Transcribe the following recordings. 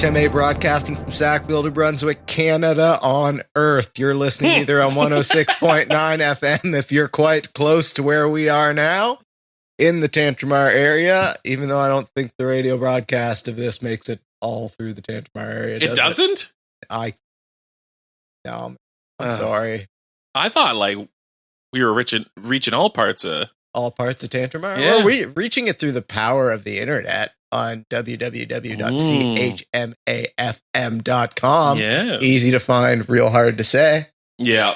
HMA broadcasting from Sackville to Brunswick, Canada on Earth. You're listening either on 106.9 FM if you're quite close to where we are now in the Tantramar area, even though I don't think the radio broadcast of this makes it all through the Tantramar area. It doesn't? No, I'm sorry. I thought like we were reaching all parts of Tantramar. Yeah. Well, we're reaching it through the power of the internet on www.chmafm.com. Yes. Easy to find, real hard to say. Yeah.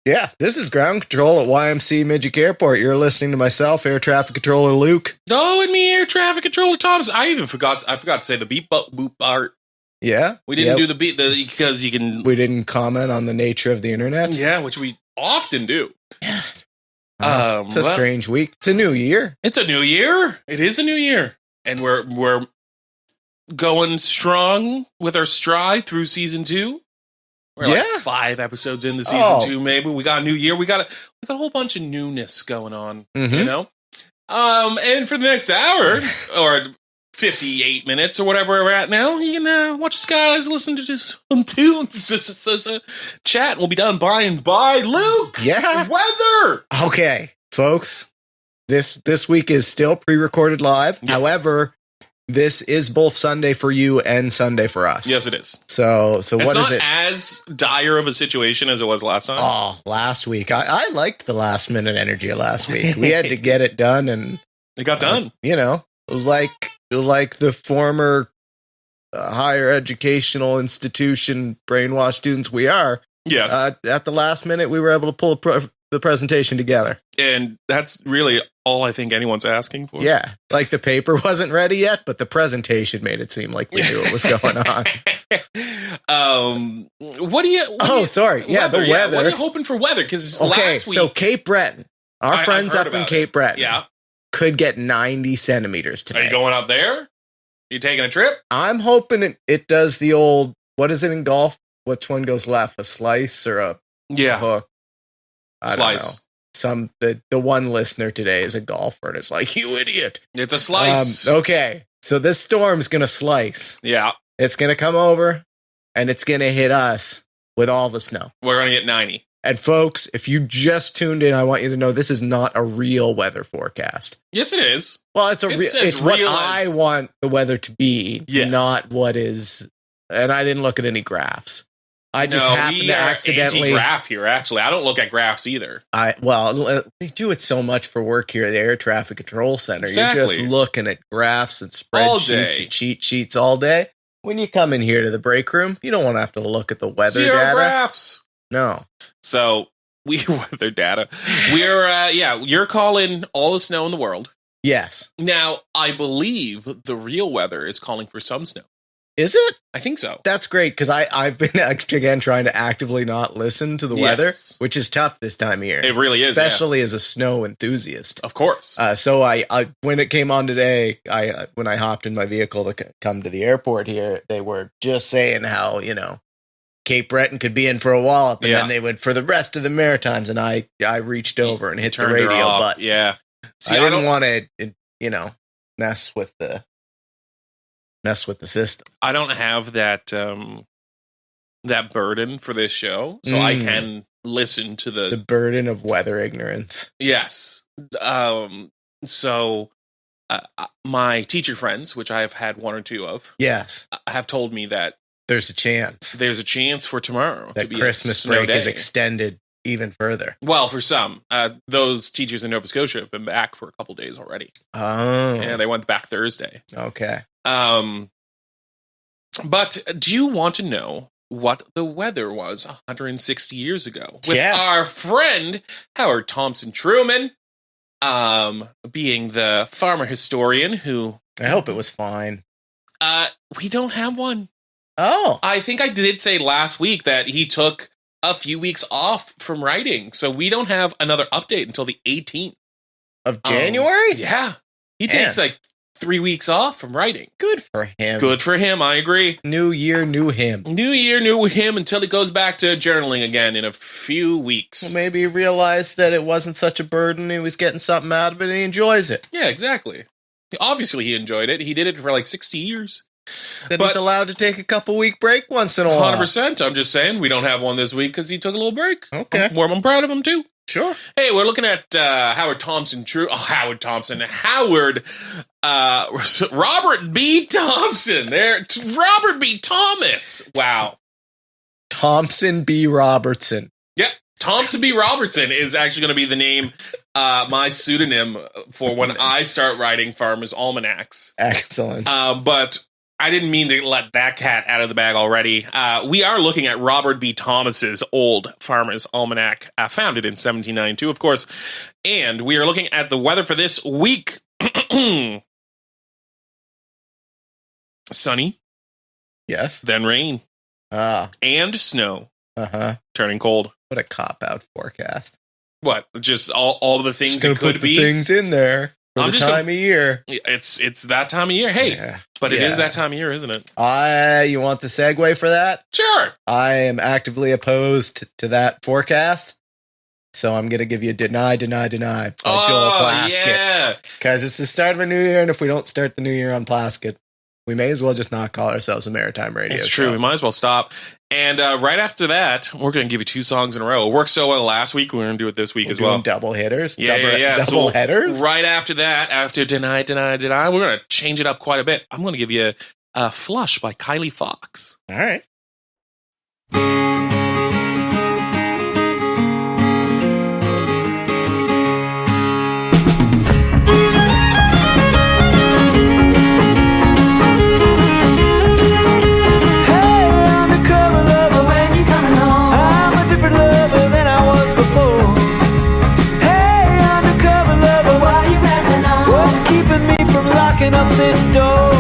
Yeah, this is ground control at YMC Midgic Airport. You're listening to myself, air traffic controller Luke. Oh, and me, air traffic controller Thomas. I forgot to say the beep boop part. Yeah, we didn't do the beep because you can. We didn't comment on the nature of the internet. Yeah, which we often do. Yeah. It's a strange week. It's a new year. It's a new year. It is a new year, and we're going strong with our stride through season 2. We're like 5 episodes into season 2. Maybe we got a new year. We got a whole bunch of newness going on. Mm-hmm. You know, and for the next hour or 58 minutes or whatever we're at now, you can watch us guys listen to some tunes, chat. We'll be done by and by. Luke, weather. Okay, folks, this week is still pre-recorded live. Yes. However, this is both Sunday for you and Sunday for us. Yes, it is. So it's what is it? It's not as dire of a situation as it was last time. Oh, last week. I liked the last minute energy of last week. We had to get it done, and it got done. You know, like the former higher educational institution brainwashed students we are. Yes. At the last minute, we were able to pull the presentation together. And that's really all I think anyone's asking for. Yeah. Like the paper wasn't ready yet, but the presentation made it seem like we knew what was going on. Sorry. Yeah, weather, the weather. What are you hoping for weather? Because last week... So Cape Breton, our friends up in Cape Breton, could get 90 centimeters today. Are you going up there? You taking a trip? I'm hoping it does the old, what is it in golf? Which one goes left? A slice or a hook? I slice. Don't know. The one listener today is a golfer and it's like, you idiot. It's a slice. Okay. So this storm's going to slice. Yeah. It's going to come over and it's going to hit us with all the snow. We're going to get 90. And folks, if you just tuned in, I want you to know this is not a real weather forecast. Yes, it is. Well, it's what I want the weather to be, not what is. And I didn't look at any graphs. I just happened to accidentally anti-graph here. Actually, I don't look at graphs either. We do it so much for work here at the Air Traffic Control Center. Exactly. You're just looking at graphs and spreadsheets and cheat sheets all day. When you come in here to the break room, you don't want to have to look at the weather data. Graphs. No. So weather data. You're calling all the snow in the world. Yes. Now, I believe the real weather is calling for some snow. Is it? I think so. That's great, because I've been, again, trying to actively not listen to the weather, which is tough this time of year. It really is. Especially as a snow enthusiast. Of course. So I when it came on today, when I hopped in my vehicle to come to the airport here, they were just saying how, Cape Breton could be in for a wallop, and then they went for the rest of the Maritimes, and I reached over and hit the radio button. Yeah. See, I didn't want to, mess with the system. I don't have that that burden for this show, so I can listen to the burden of weather ignorance. Yes. So my teacher friends, which I have had one or two of, have told me that there's a chance for tomorrow that Christmas break is extended even further. Well, for some, those teachers in Nova Scotia have been back for a couple days already. Oh, yeah, they went back Thursday. Okay. But do you want to know what the weather was 160 years ago? With our friend Howard Thompson Truman, being the farmer historian who... I hope it was fine. We don't have one. Oh. I think I did say last week that he took a few weeks off from writing, so we don't have another update until the 18th. Of January? Yeah. He takes 3 weeks off from writing. Good for him. Good for him, I agree. New year, new him. New year, new him, until he goes back to journaling again in a few weeks. Well, maybe he realized that it wasn't such a burden. He was getting something out of it and he enjoys it. Yeah, exactly. Obviously, he enjoyed it. He did it for like 60 years. Then he's allowed to take a couple week break once in a while. 100%. I'm just saying we don't have one this week because he took a little break. Okay. I'm proud of him too. Sure. Hey, we're looking at Howard Thompson. Robert B. Thompson. There, Robert B. Thomas. Wow. Thompson B. Robertson. Yeah, Thompson B. Robertson is actually going to be the name, my pseudonym for when I start writing Farmers Almanacs. Excellent. But I didn't mean to let that cat out of the bag already. We are looking at Robert B. Thomas's old Farmer's Almanac, founded in 1792, of course. And we are looking at the weather for this week. Sunny. Yes. Then rain. And snow. Turning cold. What a cop-out forecast. What? Just all the things it could be? Things in there. For the time of year. It's that time of year. Hey, but it is that time of year, isn't it? You want the segue for that? Sure. I am actively opposed to that forecast. So I'm going to give you Deny by Joel Plaskett. Yeah. Because it's the start of a new year, and if we don't start the new year on Plaskett, we may as well just not call ourselves a maritime radio show. It's true. We might as well stop. And right after that, we're going to give you 2 songs in a row. It worked so well last week, we're going to do it this week as well. Double hitters? Yeah. Double headers? Right after that, after Deny, we're going to change it up quite a bit. I'm going to give you Flush by Kylie Fox. All right. Up this door.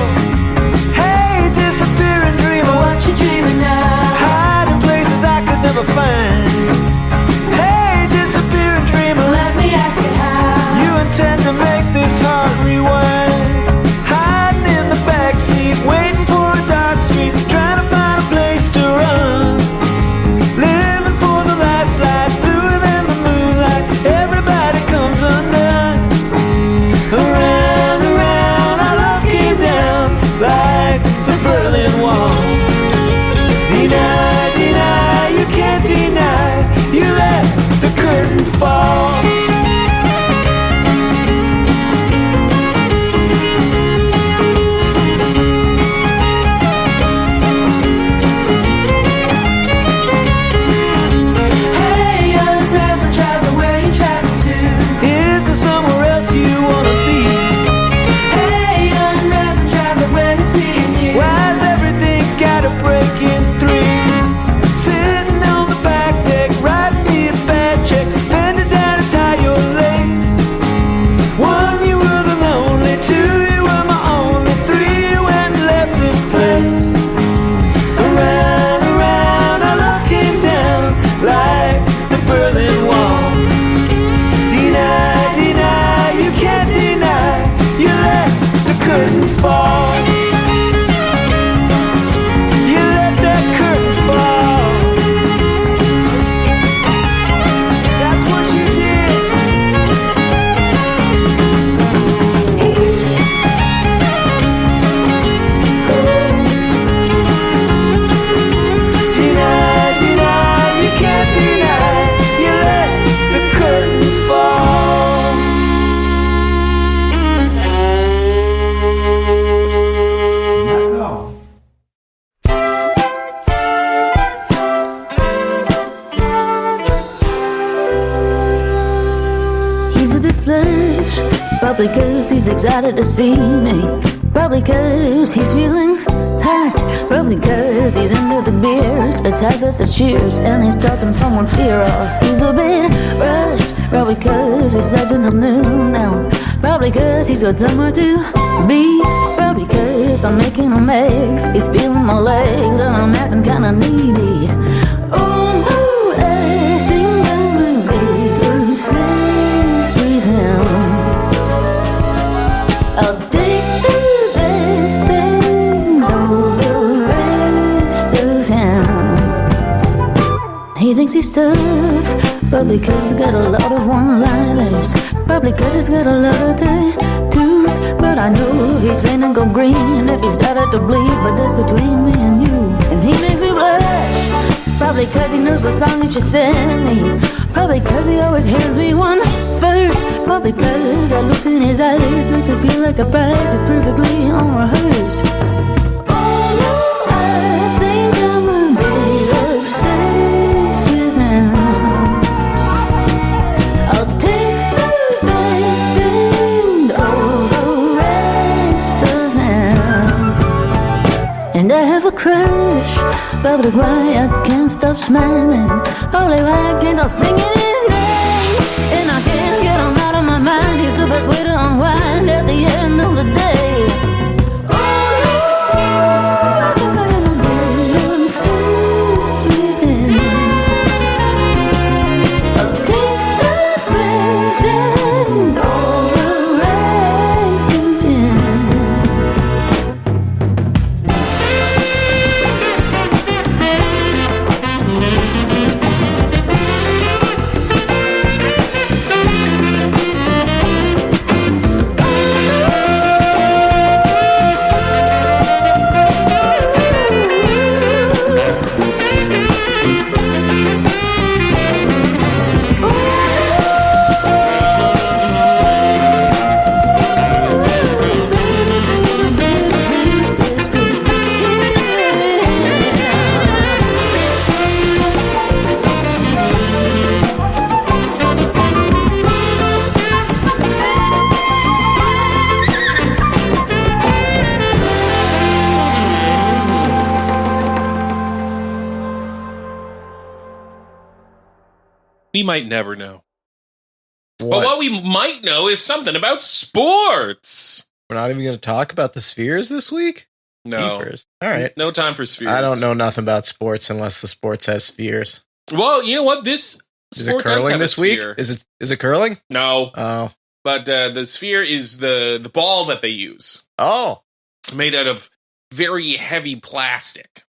Hey, disappearing dreamer, what you dreaming now? Hiding places I could never find. Hey, disappearing dreamer, let me ask you how. You intend to make this heart rewind. Hiding in the backseat, waiting for a dark street, trying to find a place to run. Living for the last light, bluer than the moonlight. Everybody comes undone. Like the Berlin Wall. Deny, you can't deny. You let the curtain fall. Hey, young rebel, travel where you travel to. Is there somewhere else you wanna be? Why's everything gotta break in 3? Sitting on the back deck, writing me a bad check, bending down to tie your lace. 1, you were the lonely. 2, you were my only. 3, you went and left this place. Around, our love came down like the Berlin Wall. Deny, you can't deny. You let the curtain fall. Probably cause he's excited to see me. Probably cause he's feeling hot. Probably cause he's into the beers. A tight vest of cheers, and he's talking someone's ear off. He's a bit rushed. Probably cause we slept until noon now. Probably cause he's got somewhere to be. Probably cause I'm making him eggs. He's feeling my legs, and I'm acting kinda needy. Oh no, I think I'm gonna be obsessed with him. I'll take the best and all the rest of him. He thinks he's tough, probably cause he's got a lot of one-liners. Probably cause he's got a lot of tattoos. blues, but I know he'd faint and go green if he started to bleed. But that's between me and you, and he makes me blush. Probably cause he knows what song he should send me. Probably cause he always hands me one first. Probably cause that look in his eyes makes me feel like a prize is perfectly unrehearsed. Oh, I think I'm a bit obsessed with him. I'll take the best and all the rest of him. And I have a crush, but why I can't stop smiling. Only why I can't stop singing his name. And I can't get him out of my mind. He's the best way to unwind at the end of the day. Oh, I think I am a bit obsessed with him. I'll take the best and all the rest of him. We might never know. What? But what we might know is something about sports. We're not even going to talk about the spheres this week? No. Keepers. All right. No time for spheres. I don't know nothing about sports unless the sports has spheres. Well, you know what? This Is sport it curling does have this a week? sphere. Is it curling? No. Oh. But the sphere is the ball that they use. Oh. Made out of very heavy plastic.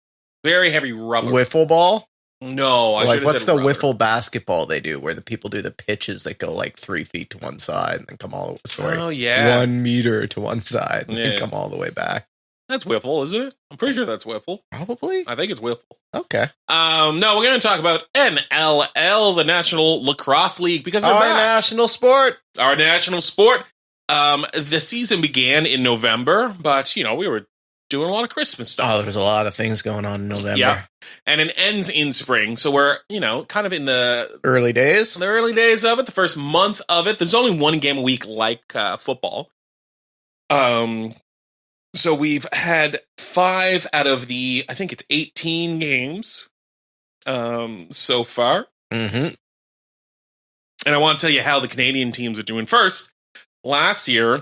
Very heavy rubber. Wiffle ball? No, I should have what's said the rubber. wiffle basketball they do where the people do the pitches that go like 3 feet to one side and then come all Oh, yeah. 1 meter to one side and Yeah. then come all the way back. That's wiffle, isn't it? I'm pretty sure that's wiffle. Probably. I think it's wiffle. Okay. No, we're going to talk about NLL, the National Lacrosse League, because they're Our back. national sport. Our national sport. The season began in November, but, you know, we were doing a lot of Christmas stuff. Oh, there's a lot of things going on in November. Yeah. And it ends in spring. So we're, you know, kind of in the Early days. early days of it, the first month of it. There's only one game a week like football. So we've had 5 out of the, I think it's 18 games so far. Mm-hmm. And I want to tell you how the Canadian teams are doing. First, last year,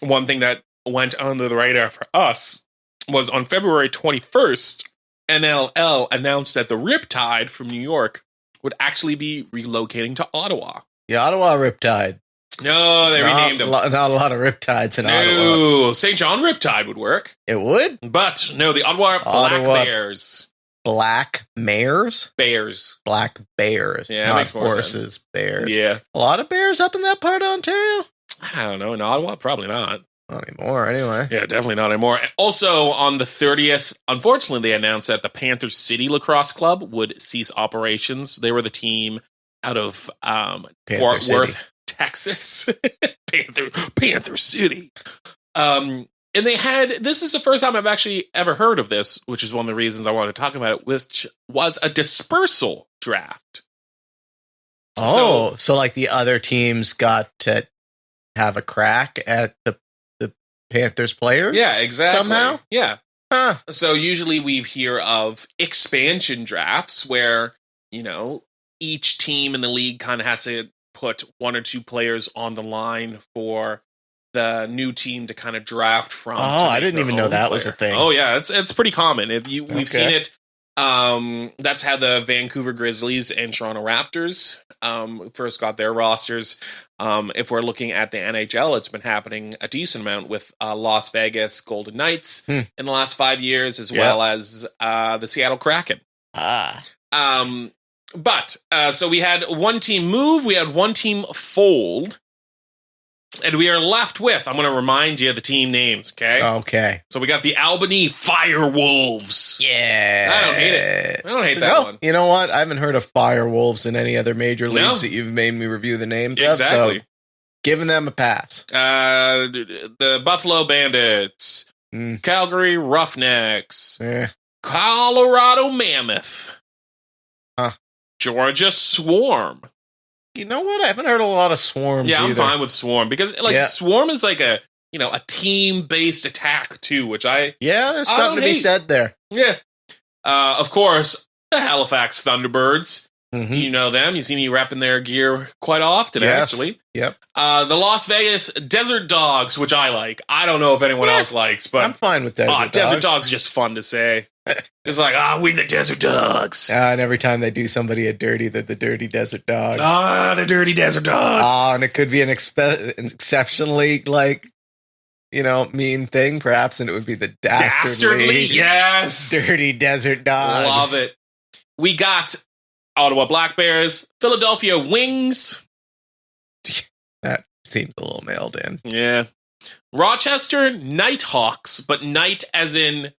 one thing that went under the radar for us was on February 21st, NLL announced that the Riptide from New York would actually be relocating to Ottawa. The Ottawa Riptide. No, they renamed them. Not a lot of Riptides in Ottawa. No, St. John Riptide would work. It would? But no, the Ottawa Black Bears. Black mares? Bears. Black bears. Yeah, that not makes more horses, sense. bears. Yeah. A lot of bears up in that part of Ontario? I don't know. In Ottawa, probably not. Not anymore, anyway. Yeah, definitely not anymore. Also, on the 30th, unfortunately, they announced that the Panther City Lacrosse Club would cease operations. They were the team out of Fort City. Worth, Texas. Panther City. And they had, this is the first time I've actually ever heard of this, which is one of the reasons I wanted to talk about it, which was a dispersal draft. Oh, so like the other teams got to have a crack at the Panthers players? Yeah, exactly. Somehow? Yeah. Huh. So usually we hear of expansion drafts where, you know, each team in the league kind of has to put 1 or 2 players on the line for the new team to kind of draft from. Oh, I didn't even know that was a thing. Oh, yeah, it's pretty common. We've seen it. That's how the Vancouver Grizzlies and Toronto Raptors first got their rosters. If we're looking at the NHL, it's been happening a decent amount with Las Vegas Golden Knights in the last 5 years, as well as the Seattle Kraken. But so we had one team move, we had one team fold. And we are left with, I'm going to remind you of the team names, okay? Okay. So we got the Albany Firewolves. Yeah. I don't hate it. I don't hate that one. You know what? I haven't heard of Firewolves in any other major leagues that you've made me review the names of. So giving them a pass. The Buffalo Bandits. Calgary Roughnecks. Colorado Mammoth. Georgia Swarm. You know what? I haven't heard a lot of Swarms either. I'm fine with Swarm because Swarm is like a team-based attack too, which there's something to be said there. Yeah. Of course, the Halifax Thunderbirds. You know them. You see me repping their gear quite often, actually. Yep. The Las Vegas Desert Dogs, which I like. I don't know if anyone else likes, but I'm fine with Desert Dogs. Desert Dogs is just fun to say. It's like, we the Desert Dogs. And every time they do somebody a dirty, they're the Dirty Desert Dogs. The Dirty Desert Dogs. And it could be an exceptionally, mean thing, perhaps, and it would be the Dastardly, yes. Dirty Desert Dogs. Love it. We got Ottawa Black Bears, Philadelphia Wings. That seems a little mailed in. Yeah. Rochester Nighthawks, but night as in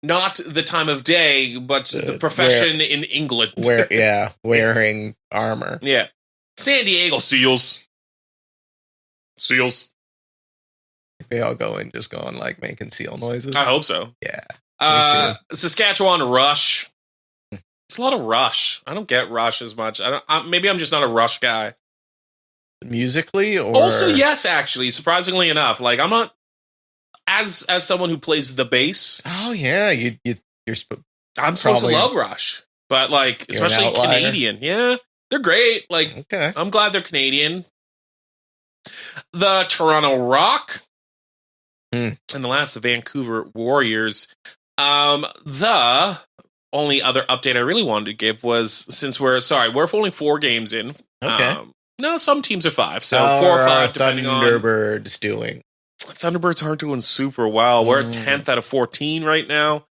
not the time of day, but the profession in England. Wearing armor. Yeah. San Diego Seals. They all go in just going making seal noises. I hope so. Yeah. Saskatchewan Rush. It's a lot of Rush. I don't get Rush as much. Maybe I'm just not a Rush guy. Musically, or also yes, actually, surprisingly enough, I'm not as someone who plays the bass. Oh yeah, I'm supposed to love Rush, but especially Canadian. Yeah, they're great. Okay. I'm glad they're Canadian. The Toronto Rock and the last, the Vancouver Warriors. The only other update I really wanted to give was, since we're only 4 games in. Okay. No, some teams are 5, so 4 or 5 depending on. Thunderbirds doing. Thunderbirds aren't doing super well. We're at 10th out of 14 right now.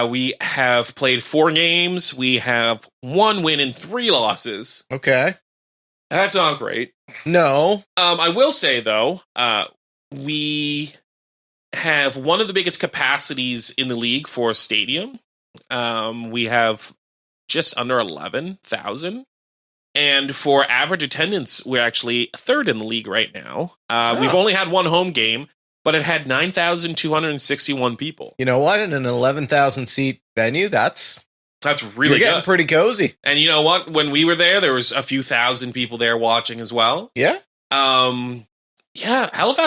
We have played 4 games. We have 1 win and 3 losses. Okay. That's not great. No. I will say, though, we have one of the biggest capacities in the league for a stadium. We have just under 11,000. And for average attendance, we're actually 3rd in the league right now. We've only had 1 home game, but it had 9,261 people. You know what? In an 11,000 seat venue, that's really getting good. Pretty cozy. And you know what? When we were there was a few thousand people there watching as well. Yeah. Halifax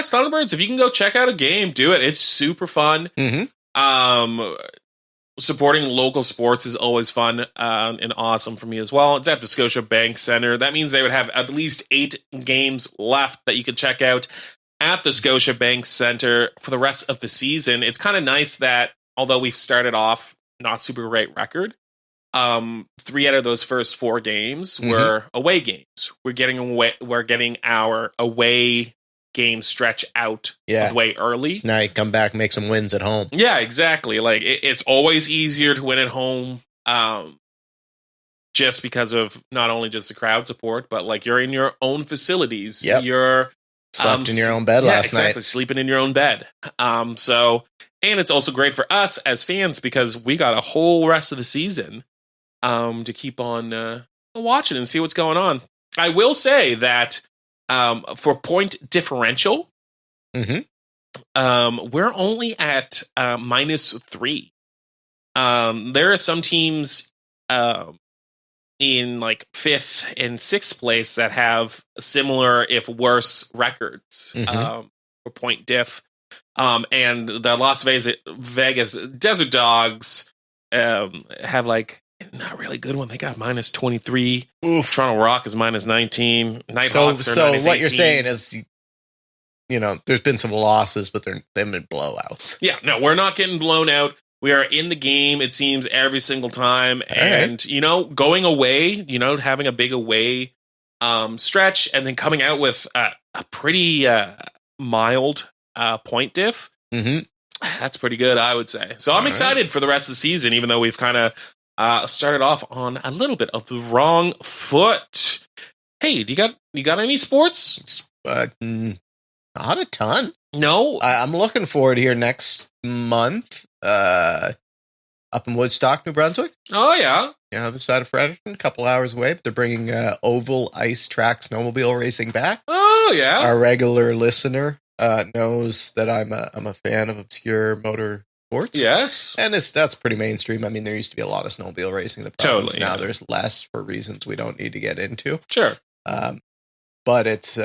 Thunderbirds, if you can go check out a game, do it. It's super fun. Supporting local sports is always fun and awesome for me as well. It's at the Scotia Bank Center. That means they would have at least 8 games left that you could check out at the Scotia Bank Center for the rest of the season. It's kind of nice that, although we've started off not super great record, 3 out of those first 4 games were away games. We're getting our away game stretch out the way early. Now you come back and make some wins at home. Yeah, exactly. It's always easier to win at home, just because of not only just the crowd support, but you're in your own facilities. Yep. You're slept in your own bed last night. Sleeping in your own bed. And it's also great for us as fans because we got a whole rest of the season to keep on watching and see what's going on. I will say that for point differential, we're only at -3. There are some teams in 5th and 6th place that have similar, if worse, records for point diff. And the Las Vegas Desert Dogs have not really good one. They got -23. Oof. Toronto Rock is -19. Nighthawks are -18. What you're saying is, there's been some losses, but they've been blowouts. Yeah, no, we're not getting blown out. We are in the game, it seems, every single time. And, going away, having a big away stretch and then coming out with a pretty mild point diff. That's pretty good, I would say. So I'm excited for the rest of the season, even though we've kind of started off on a little bit of the wrong foot. Hey, you got any sports? Not a ton. No. I'm looking forward here next month. Up in Woodstock, New Brunswick. Oh, yeah. Other side of Fredericton, a couple hours away, but they're bringing oval ice track snowmobile racing back. Oh, yeah. Our regular listener knows that I'm a fan of obscure motor sports. Yes. And that's pretty mainstream. I mean, there used to be a lot of snowmobile racing in the province. Totally, now yeah. there's less for reasons we don't need to get into. Sure. But it's,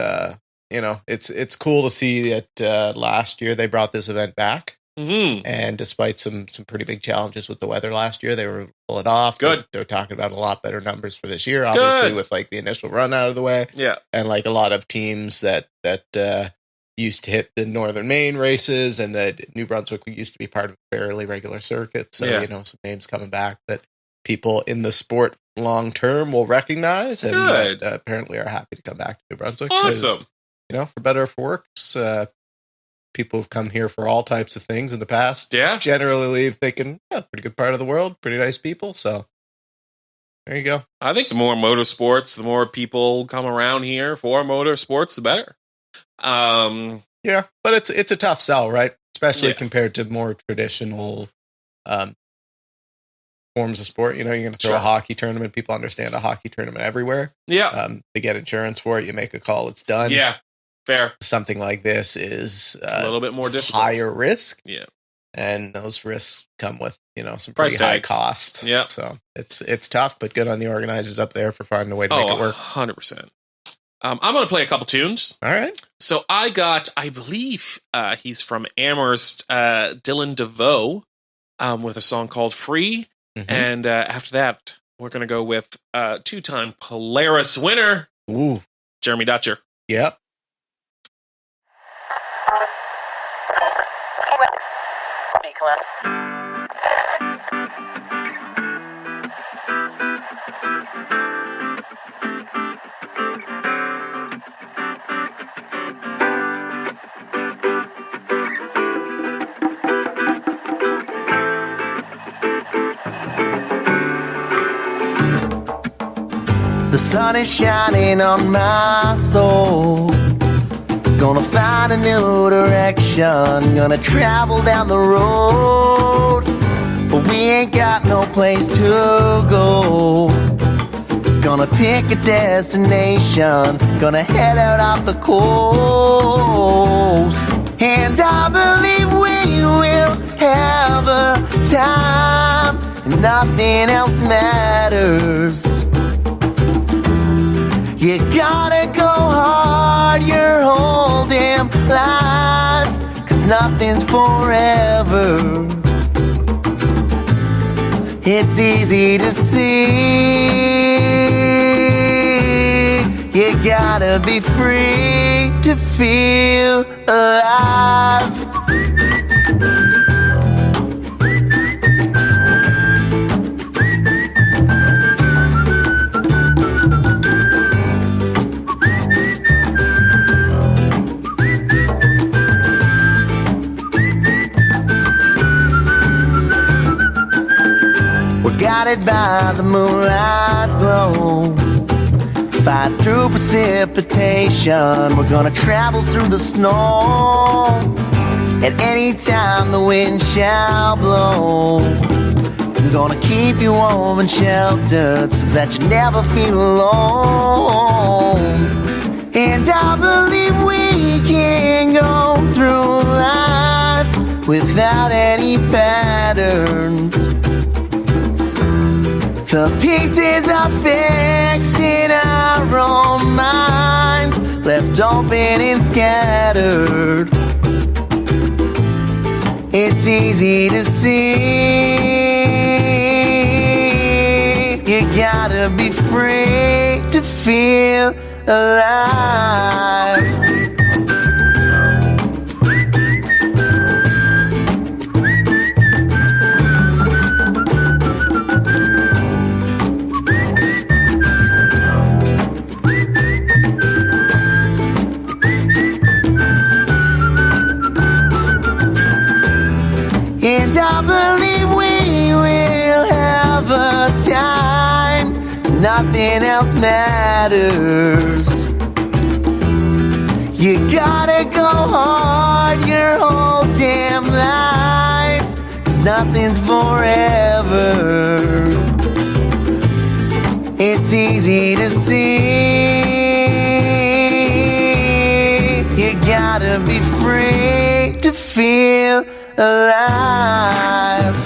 it's cool to see that last year they brought this event back. Mm-hmm. And despite some pretty big challenges with the weather last year, they were able to pull it off. Good. They're talking about a lot better numbers for this year, obviously, with like the initial run out of the way. Yeah. And like a lot of teams that used to hit the Northern Maine races, and that New Brunswick used to be part of a fairly regular circuit. So, some names coming back that people in the sport long term will recognize, and apparently are happy to come back to New Brunswick. Awesome. For better or for worse, people have come here for all types of things in the past. Yeah. Generally leave thinking, pretty good part of the world, pretty nice people. So there you go. I think the more motorsports, the more people come around here for motorsports, the better. Yeah, but it's a tough sell, right? Especially compared to more traditional forms of sport. You're going to throw a hockey tournament. People understand a hockey tournament everywhere. Yeah. They get insurance for it. You make a call, it's done. Yeah. Fair. Something like this is a little bit more difficult. Higher risk. Yeah. And those risks come with, some price pretty high tags. costs. Yeah. So it's tough, but good on the organizers up there for finding a way to make it work. 100%. I'm going to play a couple tunes. All right. So I believe he's from Amherst, Dylan DeVoe, with a song called Free. Mm-hmm. And after that, we're going to go with two-time Polaris winner, Jeremy Dutcher. Yep. The sun is shining on my soul. Gonna find a new direction. Gonna travel down the road. But we ain't got no place to go. Gonna pick a destination. Gonna head out off the coast. And I believe we will have a time. And nothing else matters. You gotta go hard your whole damn life, 'cause nothing's forever. It's easy to see. You gotta be free to feel alive. Guided by the moonlight glow, fight through precipitation. We're gonna travel through the snow. At any time the wind shall blow. I'm gonna keep you warm and sheltered so that you never feel alone. And I believe we can go through life without any patterns. The pieces are fixed in our own minds, left open and scattered. It's easy to see. You gotta be free to feel alive. And I believe we will have a time. Nothing else matters. You gotta go hard your whole damn life, 'cause nothing's forever. It's easy to see. You gotta be free to feel alive.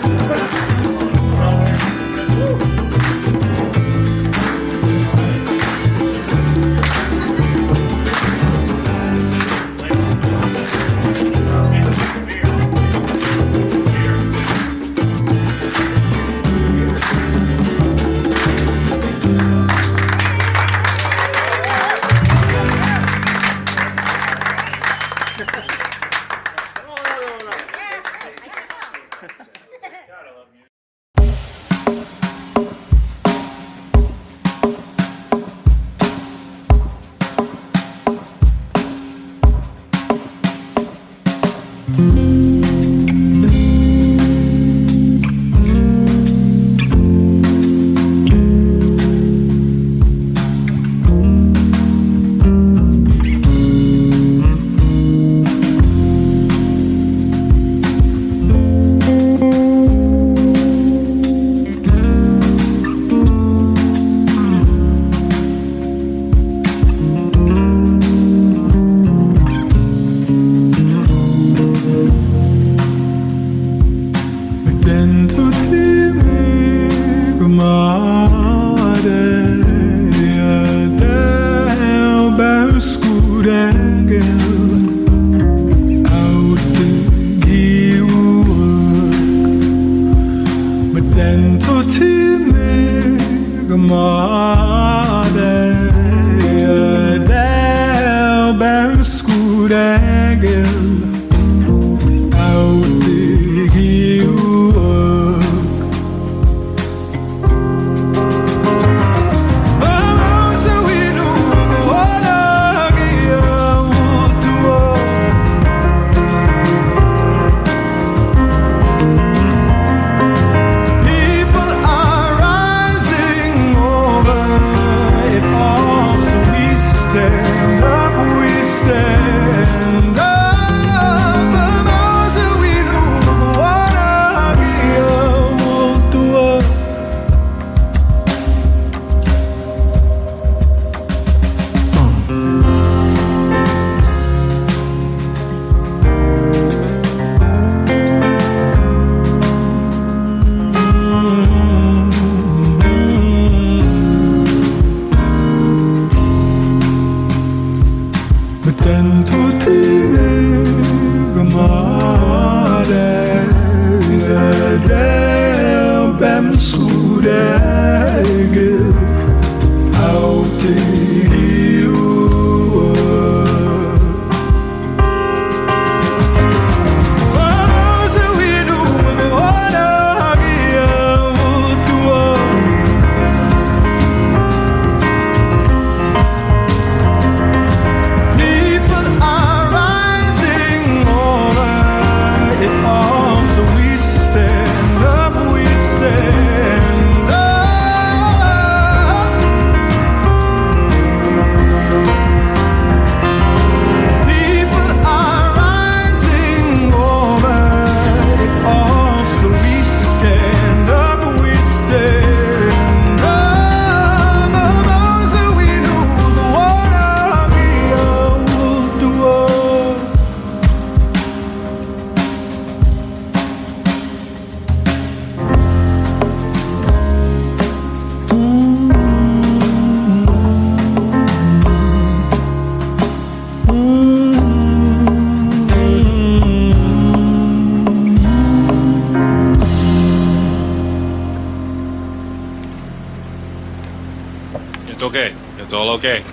Okay. It's all okay.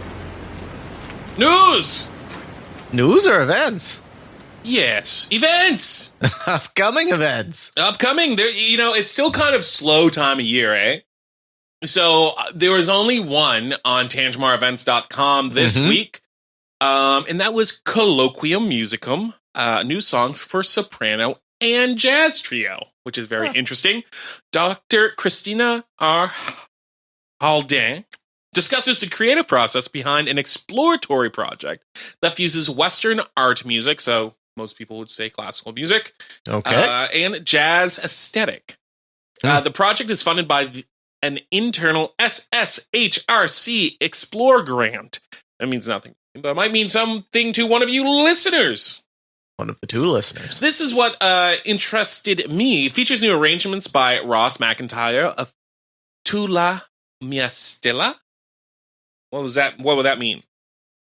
News! News or events? Yes, events! Upcoming events. Upcoming. There, it's still kind of slow time of year, eh? So there was only one on TantramaREvents.com this week, and that was Colloquium Musicum, new songs for soprano and jazz trio, which is very interesting. Dr. Christina R. Haldin discusses the creative process behind an exploratory project that fuses Western art music, so most people would say classical music, and jazz aesthetic. The project is funded by an internal SSHRC Explore grant. That means nothing, but it might mean something to one of you listeners. One of the two listeners. This is what interested me. It features new arrangements by Ross McIntyre of Tula Mia Stella. What was that? What would that mean?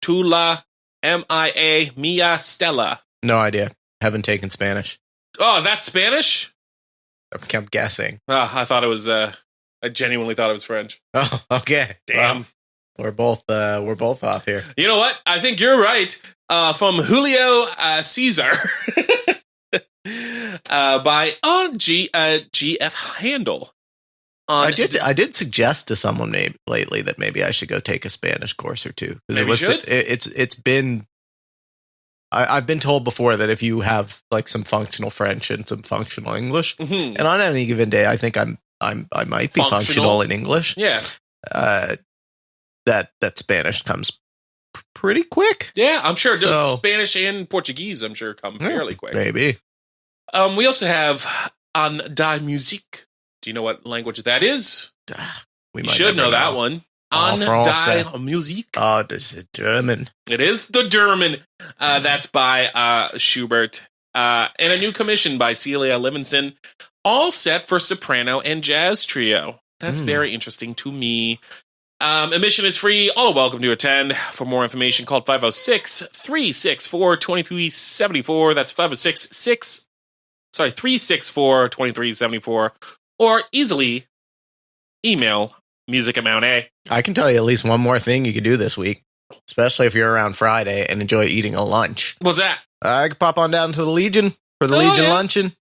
Tula Mia Mia Stella. No idea. Haven't taken Spanish. Oh, that's Spanish? I'm guessing. I thought it was. I genuinely thought it was French. Oh, okay. Damn. Well, we're both off here. You know what? I think you're right. From Julio Cesar by GF Handel. I did suggest to someone lately that maybe I should go take a Spanish course or two. Maybe you should. It's been. I've been told before that if you have like some functional French and some functional English, and on any given day, I think I might be functional in English. Yeah. That Spanish comes pretty quick. Yeah, I'm sure. Spanish and Portuguese, I'm sure, come fairly quick. Maybe. We also have En Die Musique. Do you know what language that is? You should know that one. En Die Musique. Oh, this is German. It is the German. That's by Schubert. And a new commission by Celia Livingston. All set for soprano and jazz trio. That's very interesting to me. Admission is free. All are welcome to attend. For more information, call 506-364-2374. That's 364-2374. Or easily email music@Mount.A. I can tell you at least one more thing you could do this week, especially if you're around Friday and enjoy eating a lunch. What's that? I could pop on down to the Legion for the Legion luncheon.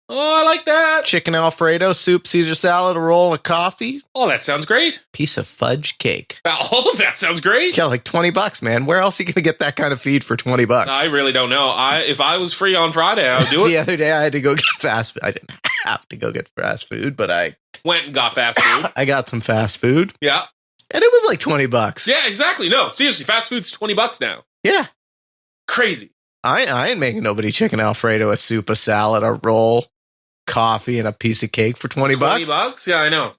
Oh, I like that. Chicken Alfredo, soup, Caesar salad, a roll, a coffee. Oh, that sounds great. Piece of fudge cake. All of that sounds great. Yeah, like $20, man. Where else are you going to get that kind of feed for $20? I really don't know. If I was free on Friday, I would do it. The other day, I had to go get fast food. I didn't have to go get fast food, but I went and got fast food. I got some fast food. Yeah. And it was like $20. Yeah, exactly. No, seriously, fast food's $20 now. Yeah. Crazy. I ain't making nobody chicken Alfredo, a soup, a salad, a roll, coffee, and a piece of cake for $20. $20? Yeah, I know.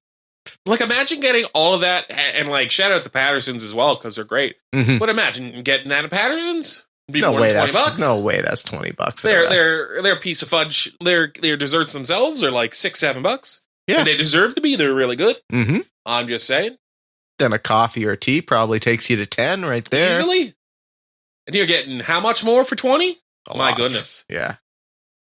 Like, imagine getting all of that, and like, shout out to Patterson's as well, because they're great. Mm-hmm. But imagine getting that at Patterson's. It'd be no more way, than $20. No way, that's $20. Their piece of fudge, their desserts themselves are like $6-7. Yeah, and they deserve to be. They're really good. Mm-hmm. I'm just saying. Then a coffee or tea probably takes you to 10 right there. Easily. And you're getting how much more for 20? My goodness. Yeah.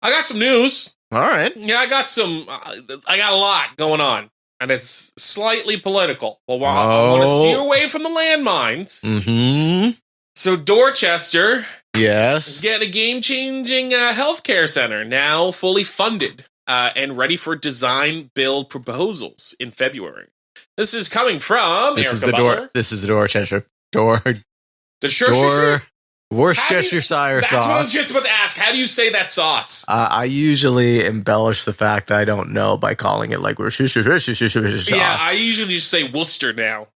I got some news. All right. Yeah, I got a lot going on. And it's slightly political. Well, I want to steer away from the landmines. Mm-hmm. So Dorchester is getting a game-changing healthcare center now fully funded and ready for design build proposals in February. This is coming from This Erica is Butler. This is the Dorchester Worcestershire sauce. That's what I was just about to ask. How do you say that sauce? I usually embellish the fact that I don't know by calling it like Worcestershire sauce. Yeah, I usually just say Worcester now.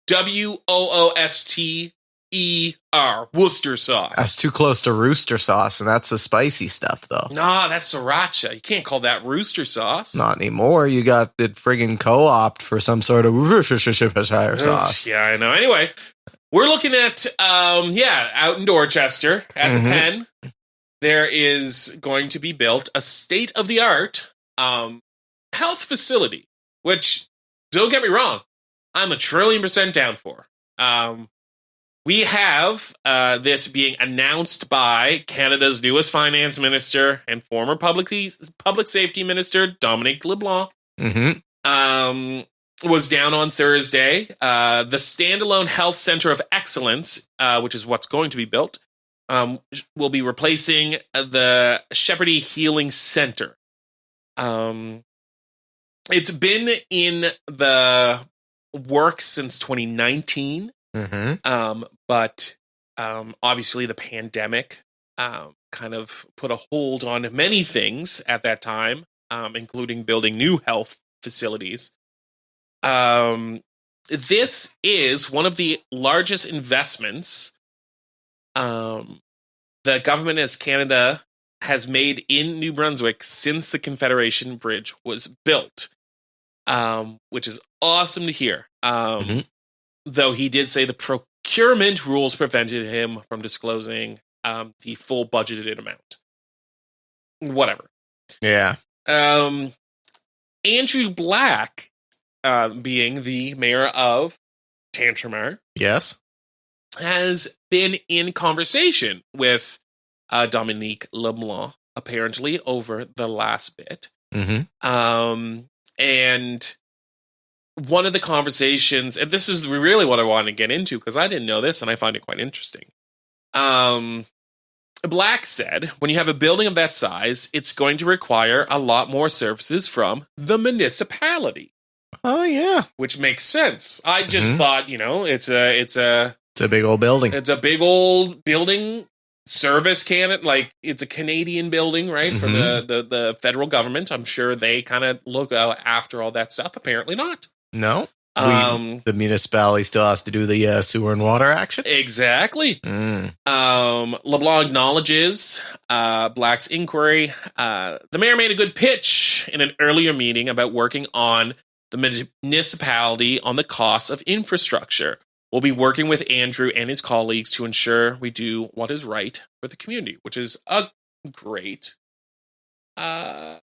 WOOSTER. Worcester sauce. That's too close to rooster sauce, and that's the spicy stuff, though. Nah, that's sriracha. You can't call that rooster sauce. Not anymore. You got it friggin' co-opt for some sort of Worcestershire sauce. Yeah, I know. Anyway, we're looking at, out in Dorchester at the Penn. There is going to be built a state-of-the-art health facility, which, don't get me wrong, I'm 1,000,000,000% down for. We have this being announced by Canada's newest finance minister and former public safety minister, Dominic LeBlanc. Was down on Thursday. The standalone health center of excellence, which is what's going to be built, will be replacing the Shepherdie Healing Center. It's been in the works since 2019. But obviously the pandemic kind of put a hold on many things at that time, including building new health facilities. this is one of the largest investments the government as Canada has made in New Brunswick since the Confederation Bridge was built, which is awesome to hear. Though he did say the procurement rules prevented him from disclosing the full budgeted amount. Whatever. Yeah. Andrew Black, being the mayor of Tantramar, yes, has been in conversation with Dominique LeBlanc, apparently, over the last bit. And one of the conversations, and this is really what I want to get into, because I didn't know this, and I find it quite interesting. Black said, when you have a building of that size, it's going to require a lot more services from the municipality. Oh, yeah. Which makes sense. I just thought, it's a big old building. It's a big old building, service Canada, it's a Canadian building, right? For the federal government. I'm sure they kind of look out after all that stuff. Apparently not. No. The municipality still has to do the sewer and water action. Exactly. LeBlanc acknowledges Black's inquiry. The mayor made a good pitch in an earlier meeting about working on the municipality on the costs of infrastructure. We'll be working with Andrew and his colleagues to ensure we do what is right for the community, which is a great. Yeah,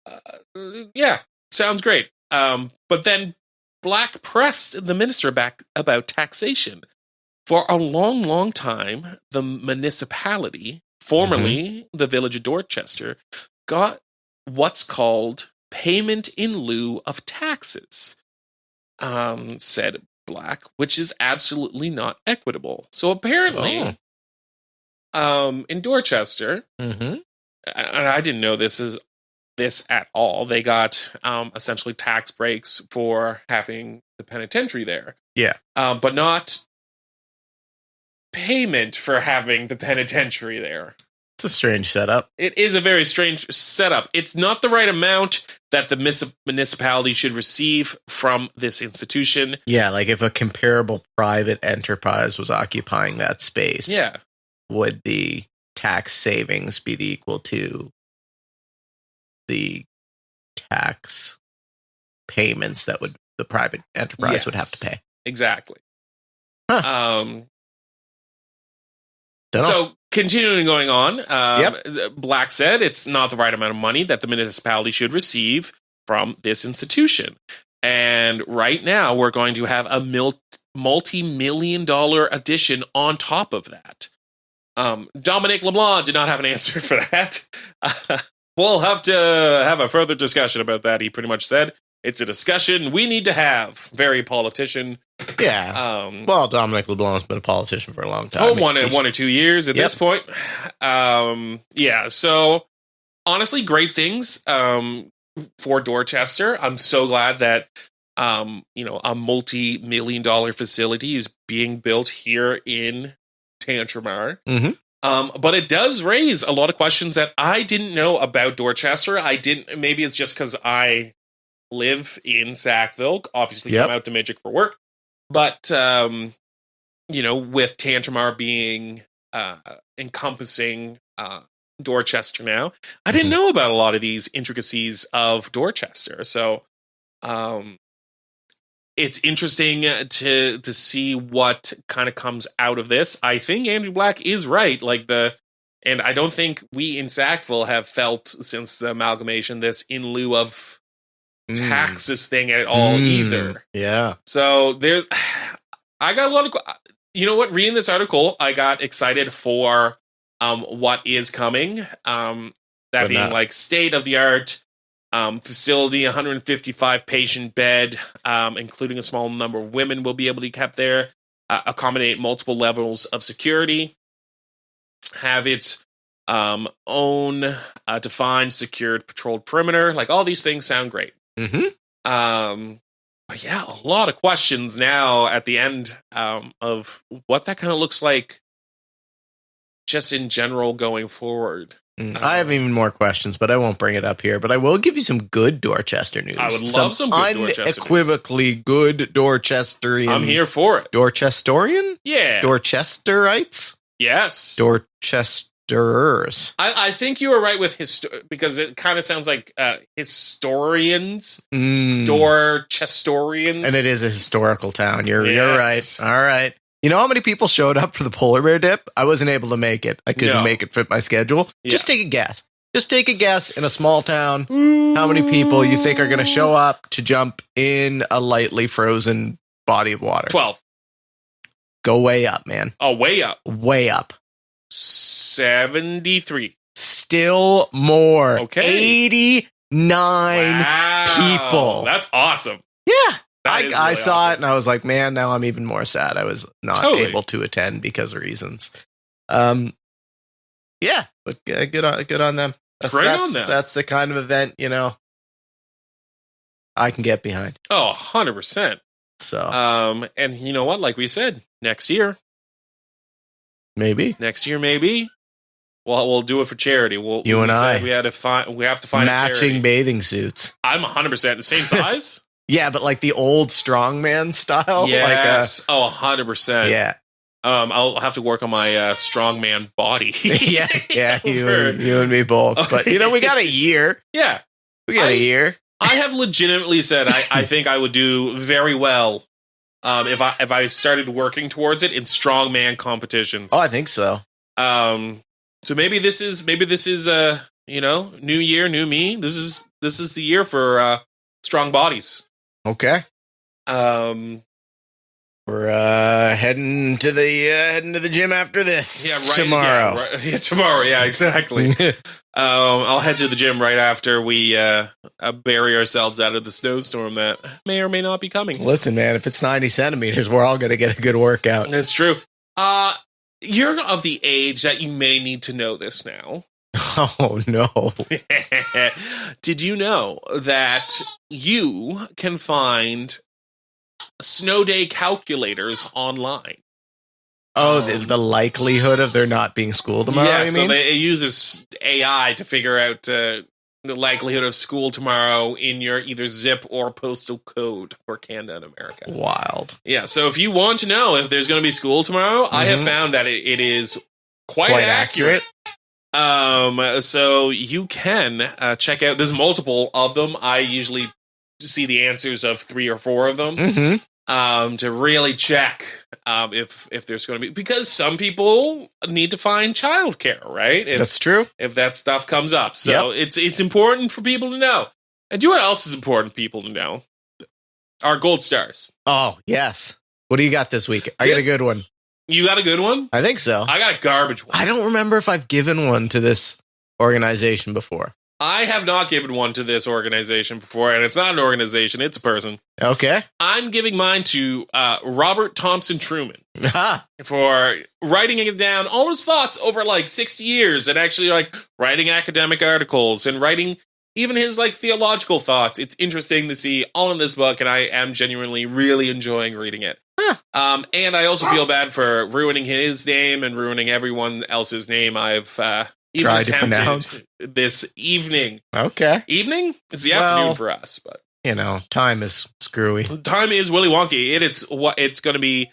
sounds great. But then Black pressed the minister back about taxation. For a long, long time, the municipality, formerly the village of Dorchester, got what's called payment in lieu of taxes, said Black, which is absolutely not equitable. So apparently, in Dorchester, and I didn't know this at all, they got essentially tax breaks for having the penitentiary there. Yeah. But not payment for having the penitentiary there. It's a strange setup. It is a very strange setup. It's not the right amount that the municipality should receive from this institution. Yeah, like if a comparable private enterprise was occupying that space, would the tax savings be equal to the tax payments that the private enterprise would have to pay? Exactly. Huh. So continuing going on, Black said it's not the right amount of money that the municipality should receive from this institution. And right now we're going to have a multi-million-dollar addition on top of that. Dominique LeBlanc did not have an answer for that. We'll have to have a further discussion about that. He pretty much said, it's a discussion we need to have. Very politician. Yeah. Well, Dominique LeBlanc's been a politician for a long time. One or 2 years at this point. So honestly, great things for Dorchester. I'm so glad that a multi-million-dollar facility is being built here in Tantramar. But it does raise a lot of questions that I didn't know about Dorchester. Maybe it's just because I live in Sackville, obviously come out to Midgic for work. But, with Tantramar being encompassing Dorchester now, I didn't know about a lot of these intricacies of Dorchester. So it's interesting to see what kind of comes out of this. I think Andrew Black is right. And I don't think we in Sackville have felt since the amalgamation this in lieu of taxes thing at all either. Yeah. So I got a lot of, reading this article, I got excited for what is coming. State of the art facility, 155 patient bed, including a small number of women will be able to be kept there, accommodate multiple levels of security, have its own defined, secured, patrolled perimeter. All these things sound great. But yeah, a lot of questions now at the end of what that kind of looks like just in general going forward. I have even more questions, but I won't bring it up here. But I will give you some good Dorchester news. I would love some good Dorchester news. Unequivocally good Dorchesterian. I'm here for it. Dorchesterian? Yeah. Dorchesterites? Yes. Dorchesterers. I think you were right with because it kind of sounds like historians. Dorchesterians. And it is a historical town. You're right. All right. You know how many people showed up for the polar bear dip? I wasn't able to make it. I couldn't make it fit my schedule. Yeah. Just take a guess. Just take a guess in a small town. How many people you think are going to show up to jump in a lightly frozen body of water? 12. Go way up, man. Oh, way up. Way up. 73. Still more. Okay. 89 people. That's awesome. Yeah. Really I saw awesome. it and I was like, man, now I'm even more sad. I was not able to attend because of reasons. Yeah, but good on them. That's the kind of event, I can get behind. Oh, 100%. So, and you know what? Like we said, next year, maybe. We'll do it for charity. We have to find matching bathing suits. I'm 100% the same size. Yeah, but like the old strongman style. Yes. 100%. Yeah. I'll have to work on my strongman body. yeah. You and me both. But we got a year. Yeah, we got a year. I have legitimately said I think I would do very well if I started working towards it in strongman competitions. Oh, I think so. So maybe this is new year, new me. This is the year for strong bodies. Okay. We're heading to the gym after this. Yeah, right. Tomorrow. Tomorrow. Yeah, exactly. I'll head to the gym right after we bury ourselves out of the snowstorm that may or may not be coming. Listen, man, if it's 90 centimeters, we're all going to get a good workout. That's true. You're of the age that you may need to know this now. Oh, no. Did you know that you can find snow day calculators online? Oh, the likelihood of there not being school tomorrow, yeah, you mean? It uses AI to figure out the likelihood of school tomorrow in your either zip or postal code for Canada and America. Wild. Yeah, so if you want to know if there's going to be school tomorrow, I have found that it is quite accurate. So you can check out. There's multiple of them. I usually see the answers of 3 or 4 of them to really check if there's going to be, because some people need to find childcare, right? That's true. If that stuff comes up, so it's important for people to know. And do you know what else is important for people to know? Our gold stars. Oh yes. What do you got this week? I got a good one. You got a good one? I think so. I got a garbage one. I don't remember if I've given one to this organization before. I have not given one to this organization before, and it's not an organization, it's a person. Okay. I'm giving mine to Robert Thompson Truman for writing it down, all his thoughts over like 60 years, and actually like writing academic articles and writing even his like theological thoughts. It's interesting to see all in this book, and I am genuinely really enjoying reading it. And I also feel bad for ruining his name and ruining everyone else's name I've tried to pronounce this evening. Okay. Evening? It's the afternoon for us, but time is screwy. Time is Willy Wonky. It's going to be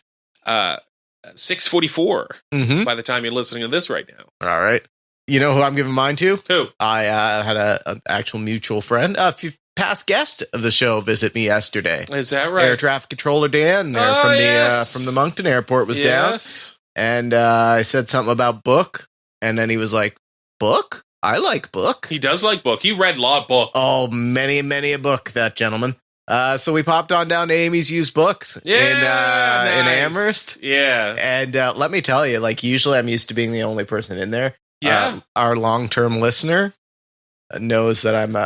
6:44 by the time you're listening to this right now. All right. You know who I'm giving mine to? Who? I had an actual mutual friend, past guest of the show, visit me yesterday. Is that right? Air traffic controller Dan there from the Moncton airport was down, and I said something about book, and then he was like, "Book? I like book." He does like book. He read a lot of book. Oh, many a book, that gentleman. So we popped on down to Amy's Used Books in Amherst. Yeah. And let me tell you, like, usually I'm used to being the only person in there. Yeah. Our long-term listener knows that I'm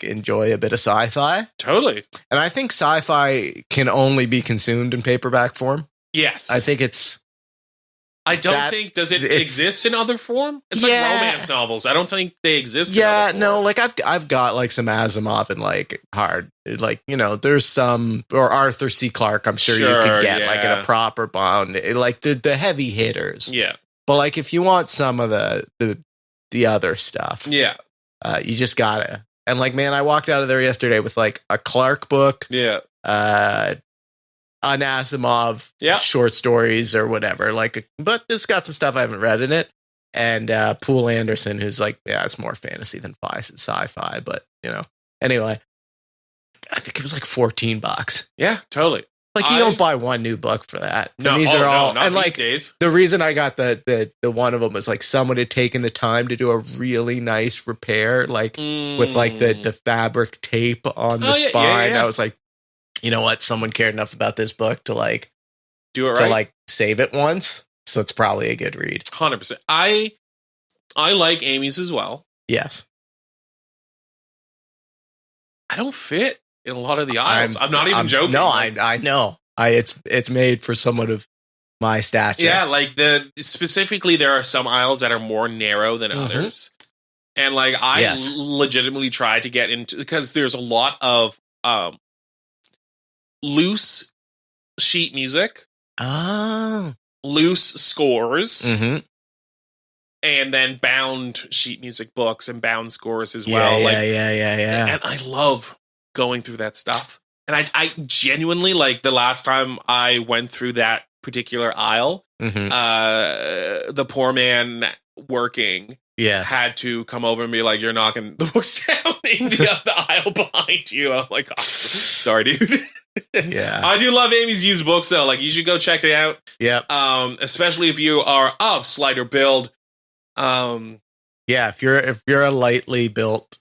enjoy a bit of sci-fi. Totally. And I think sci-fi can only be consumed in paperback form. Yes. I think it's... does it exist in other form? It's like romance novels. I don't think they exist in other form. No, like I've got like some Asimov and like hard, like, there's some, or Arthur C. Clarke, I'm sure you could get like in a proper bound, like the heavy hitters. Yeah. But like if you want some of the the other stuff. Yeah. You just gotta. And like, man, I walked out of there yesterday with like a Clark book. Yeah. An Asimov short stories or whatever. But it's got some stuff I haven't read in it. And Poole Anderson, who's like, yeah, it's more fantasy than sci-fi, but anyway, I think it was like $14. Yeah, totally. Like you don't buy one new book for that. No, and these are all not and these like days. The reason I got the one of them was like someone had taken the time to do a really nice repair, like with like the fabric tape on the spine. I was like, you know what? Someone cared enough about this book to like do it right, to like save it once. So it's probably a good read. 100%. I like Amy's as well. Yes. I don't fit in a lot of the aisles. I'm not even joking. No, I know. It's made for someone of my stature. Yeah, like specifically there are some aisles that are more narrow than others. And like I legitimately try to get into, because there's a lot of loose sheet music. Oh. Loose scores. And then bound sheet music books and bound scores as well. Yeah. And I love going through that stuff. And I genuinely, like, the last time I went through that particular aisle, the poor man working had to come over and be like, you're knocking the books down in the aisle behind you. And I'm like, oh, sorry, dude. Yeah. I do love Amy's used books, though. Like, you should go check it out. Yep. Especially if you are of slighter build. If you're a lightly built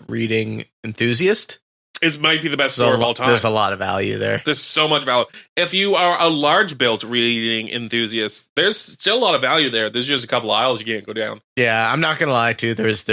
reading enthusiast, it might be the best store of all time. There's a lot of value there. There's so much value. If you are a large built reading enthusiast, there's still a lot of value there. There's just a couple aisles you can't go down. Yeah, I'm not gonna lie to you. There was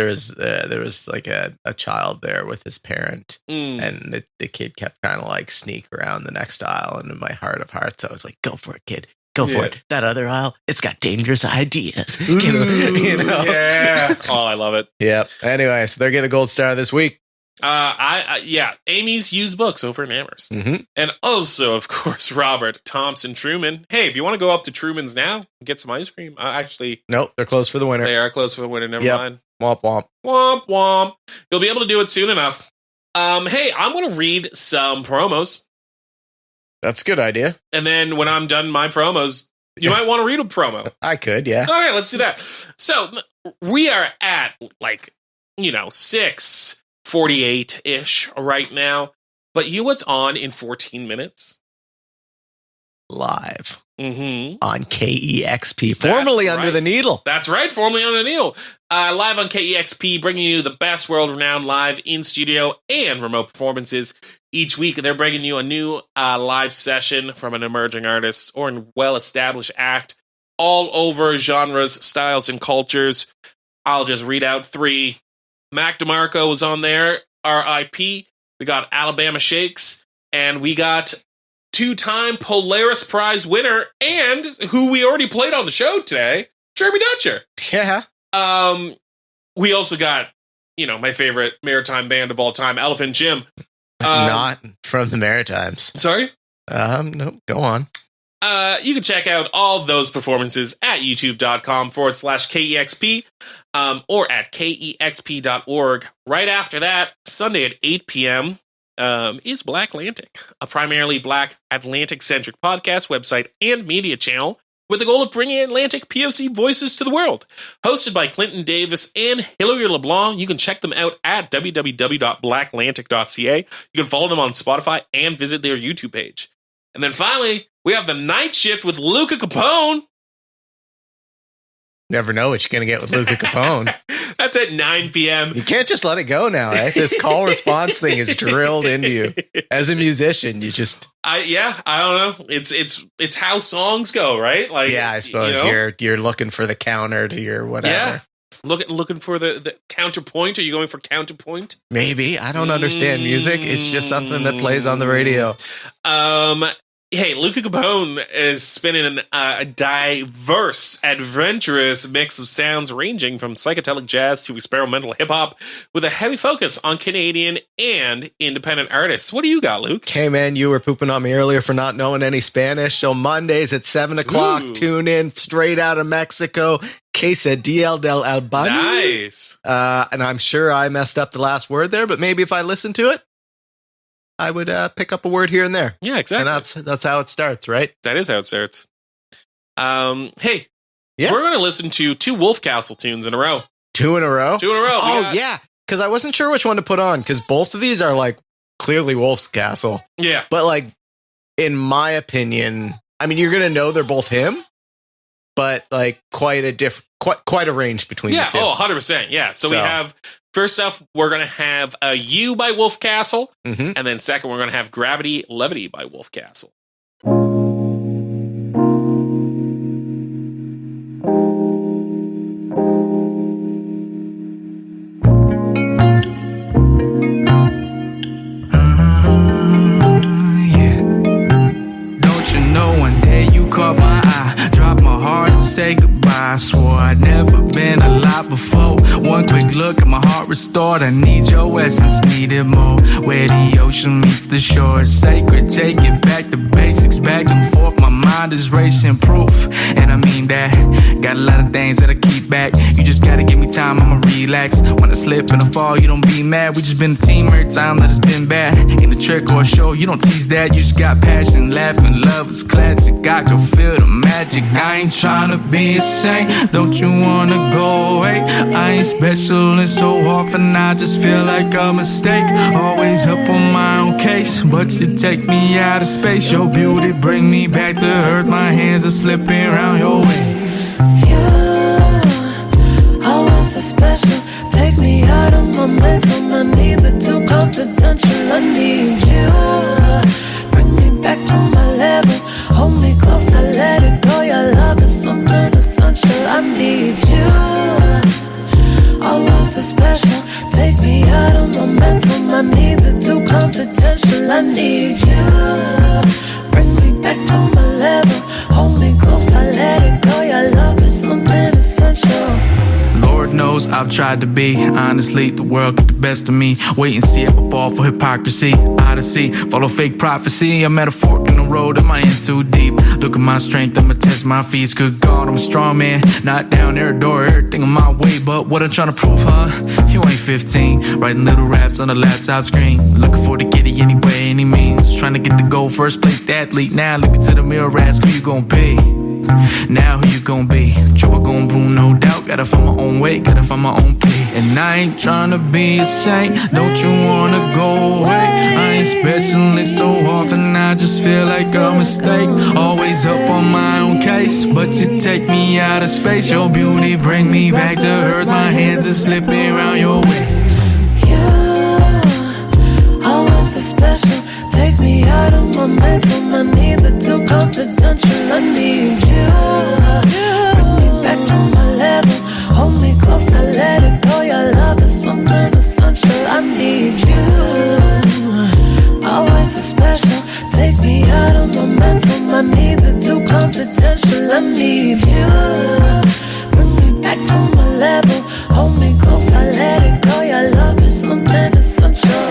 like a child there with his parent, and the kid kept kind of like sneak around the next aisle. And in my heart of hearts, I was like, "Go for it, kid. Go for it. That other aisle, it's got dangerous ideas." Yeah. Oh, I love it. Yep. Anyway, so they're getting a gold star this week. Amy's used books over in Amherst. And also, of course, Robert Thompson Truman. Hey, if you want to go up to Truman's now, get some ice cream. Actually, nope, they're closed for the winter. They are closed for the winter. Never mind. Womp womp. Womp womp. You'll be able to do it soon enough. Hey, I'm going to read some promos. That's a good idea. And then when I'm done my promos, you might want to read a promo. I could, yeah. All right, let's do that. So we are at 6:48-ish right now. But you know what's on in 14 minutes? Live. On KEXP, formerly Under the Needle. That's right, formerly Under the Needle. Live on KEXP, bringing you the best world-renowned live in-studio and remote performances. Each week, they're bringing you a new live session from an emerging artist or a well-established act, all over genres, styles, and cultures. I'll just read out 3. Mac DeMarco was on there, R.I.P. We got Alabama Shakes, and we got 2-time Polaris Prize winner and who we already played on the show today, Jeremy Dutcher. Yeah. We also got, my favorite maritime band of all time, Elephant Jim. Not from the Maritimes. Sorry? No, go on. You can check out all those performances at youtube.com/KEXP or at KEXP.org. Right after that, Sunday at 8 p.m., is Black Atlantic, a primarily Black Atlantic-centric podcast, website, and media channel with the goal of bringing Atlantic POC voices to the world. Hosted by Clinton Davis and Hilary LeBlanc, you can check them out at www.blackatlantic.ca. You can follow them on Spotify and visit their YouTube page. And then finally, we have the Night Shift with Luca Capone. Never know what you're going to get with Luca Capone. That's at 9 p.m. You can't just let it go now, eh? This call response thing is drilled into you. As a musician, you just... I don't know. It's how songs go, right? Like, yeah, I suppose you're looking for the counter to your whatever. Yeah. Looking for the counterpoint. Are you going for counterpoint? Maybe. I don't understand music. It's just something that plays on the radio. Hey, Luca Capone is spinning a diverse, adventurous mix of sounds ranging from psychedelic jazz to experimental hip-hop with a heavy focus on Canadian and independent artists. What do you got, Luke? Hey, man, you were pooping on me earlier for not knowing any Spanish. So Mondays at 7 o'clock, tune in straight out of Mexico. Quesadilla del Albano. Nice. And I'm sure I messed up the last word there, but maybe if I listened to it, I would pick up a word here and there. Yeah, exactly. And that's how it starts, right? That is how it starts. Hey, Yeah. we're going to listen to 2 Wolf Castle tunes in a row. 2 in a row? 2 in a row. Oh, yeah. Because I wasn't sure which one to put on, because both of these are like clearly Wolf's Castle. Yeah. But like, in my opinion, I mean, you're going to know they're both him, but like quite a range between the two. Yeah, 100%. Yeah. So we have, first off, we're going to have You by Wolf Castle. Mm-hmm. And then second, we're going to have Gravity Levity by Wolf Castle. Caught my eye, dropped my heart and say goodbye. I swore I'd never been alive before. One quick look and my heart restored. I need your essence, needed more. Where the ocean meets the shore, it's sacred. Take it back to basics, back and forth. My mind is racing proof, and I mean that. Got a lot of things that I keep back. You just gotta give me time, I'ma relax. When I slip and I fall, you don't be mad. We just been a team every time that it's been bad. Ain't a trick or a show, you don't tease that. You just got passion, laughing, love is classic. I can feel the magic. I ain't tryna be a saint, don't you wanna go away? I ain't special and so often I just feel like a mistake. Always up on my own case, but you take me out of space. Your beauty bring me back to earth. My hands are slipping around your waist. You always so special. Take me out of my mental. My needs are too confidential. I need you. Bring me back to my level. Hold me close, I let it go. Your love is something essential. I need you. Always so special. Take me out of my mental. My needs are too confidential. I need you. Bring me back to my level. Hold me close, I let it go. Your love is something essential. Lord knows I've tried to be. Honestly, the world got the best of me. Wait and see, I will fall for hypocrisy. Odyssey, follow fake prophecy. I'm at a fork in the road, am I in too deep? Look at my strength, I'ma test my feet. Good God, I'm a strong man. Not down there, door, everything on my way. But what I'm trying to prove, huh? You ain't 15. Writing little raps on the laptop screen. Looking for the kitty any way, any means. Trying to get the goal, first place athlete. Now look into the mirror, ask who you gon' be. Now who you gon' be? Trouble gon' brew, no doubt. Gotta find my own way, gotta find my own plea. And I ain't tryna be a saint, don't you wanna go away? I ain't special, it's so often I just feel like a mistake. Always up on my own case, but you take me out of space. Your beauty bring me back to earth. My hands are slipping around your waist. You always so special. Take me out of my mental. My needs are too confidential. I need you. Bring me back to my level. Hold me close, I let it go. Your love is something essential. I need you. Always so special. Take me out of my mental. My needs are too confidential. I need you. Bring me back to my level. Hold me close, I let it go. Your love is something essential.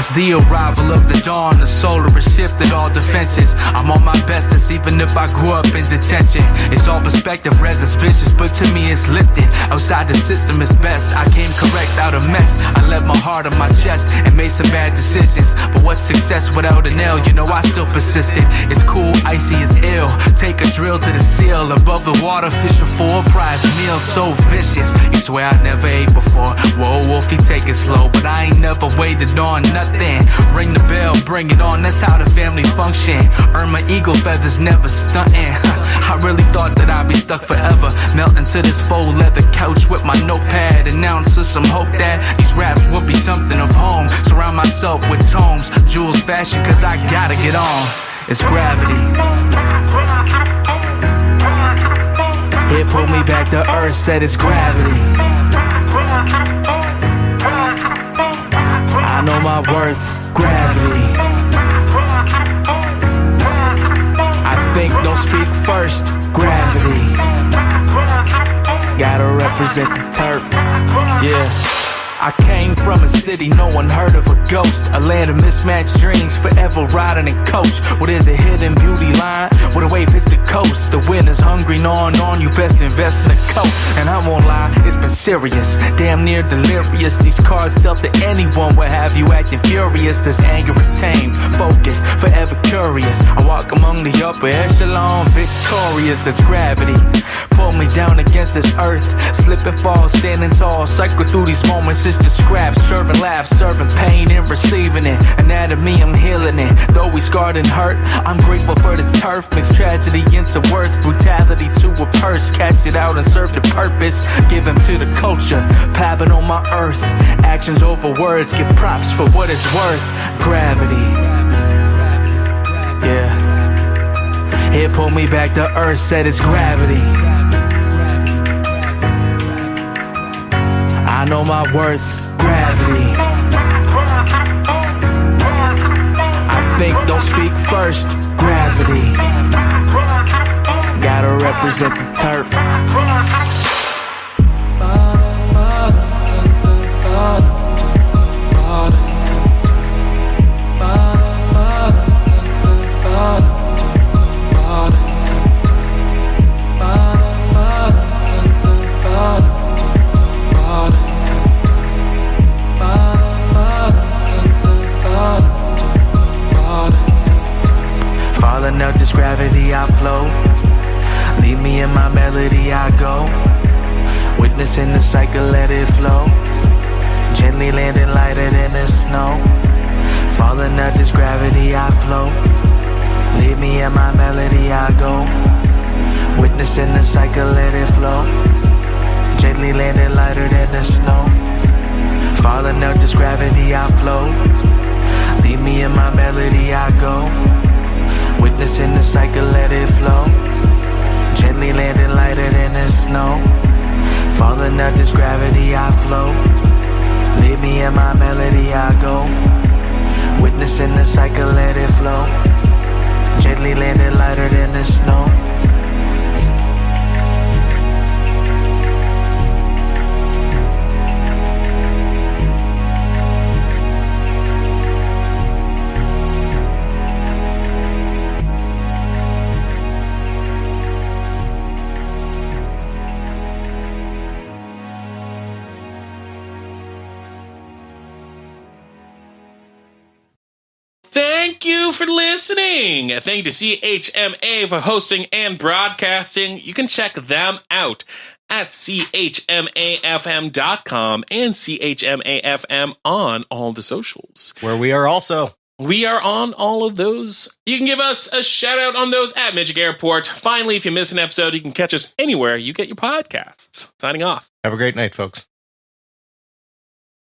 It's the arrival of the dawn. The solar has shifted all defenses. I'm on my bestest even if I grew up in detention. It's all perspective, res is vicious, but to me it's lifted. Outside the system is best. I came correct out of mess. I let my heart on my chest and made some bad decisions. But what's success without an L? You know I still persisted. It's cool, icy is ill. Take a drill to the seal. Above the water, fishing for a prize meal. So vicious, you swear I never ate before. Whoa, Wolfie, take it slow. But I ain't never waited on nothing. Ring the bell, bring it on, that's how the family function. Earn my eagle feathers, never stunting. I really thought that I'd be stuck forever. Melting to this faux leather couch with my notepad. Announcing some hope that these raps will be something of home. Surround myself with tomes, jewels fashion, cause I gotta get on. It's gravity. It pulled me back to earth, said it's gravity. I know my worth, gravity. I think, don't speak first, gravity. Gotta represent the turf, yeah. I came from a city no one heard of a ghost. A land of mismatched dreams, forever riding in coast. Well, there's a hidden beauty line where the wave hits the coast. The wind is hungry, gnawing on you, best invest in a coat. And I won't lie, it's been serious, damn near delirious. These cards dealt to anyone will have you acting furious. This anger is tame, focused, forever curious. I walk among the upper echelon, victorious. It's gravity, pull me down against this earth. Slip and fall, standing tall, cycle through these moments. It's the scraps, serving laughs, serving pain and receiving it. Anatomy, I'm healing it. Though we scarred and hurt, I'm grateful for this turf. Mix tragedy into worth, brutality to a purse. Catch it out and serve the purpose. Give him to the culture, pabbing on my earth. Actions over words, give props for what it's worth. Gravity, yeah. It pulled me back to earth, said it's gravity. I know my worth, gravity. I think, don't speak first, gravity. Gotta represent the turf. Falling out this gravity I flow. Leave me in my melody I go. Witnessing the cycle, let it flow. Gently landing lighter than the snow. Falling out this gravity I flow. Leave me in my melody I go. Witnessing the cycle, let it flow. Gently landing lighter than the snow. Falling out this gravity I flow. Leave me in my melody I go. Witnessing the cycle, let it flow. Gently landing lighter than the snow. Falling out this gravity I flow. Leave me in my melody I go. Witnessing the cycle, let it flow. Gently landing lighter than the snow. Thank you for listening. Thank you to CHMA for hosting and broadcasting. You can check them out at chmafm.com and chmafm on all the socials. Where we are also. We are on all of those. You can give us a shout out on those at Midgic Airport. Finally, if you miss an episode, you can catch us anywhere you get your podcasts. Signing off. Have a great night, folks.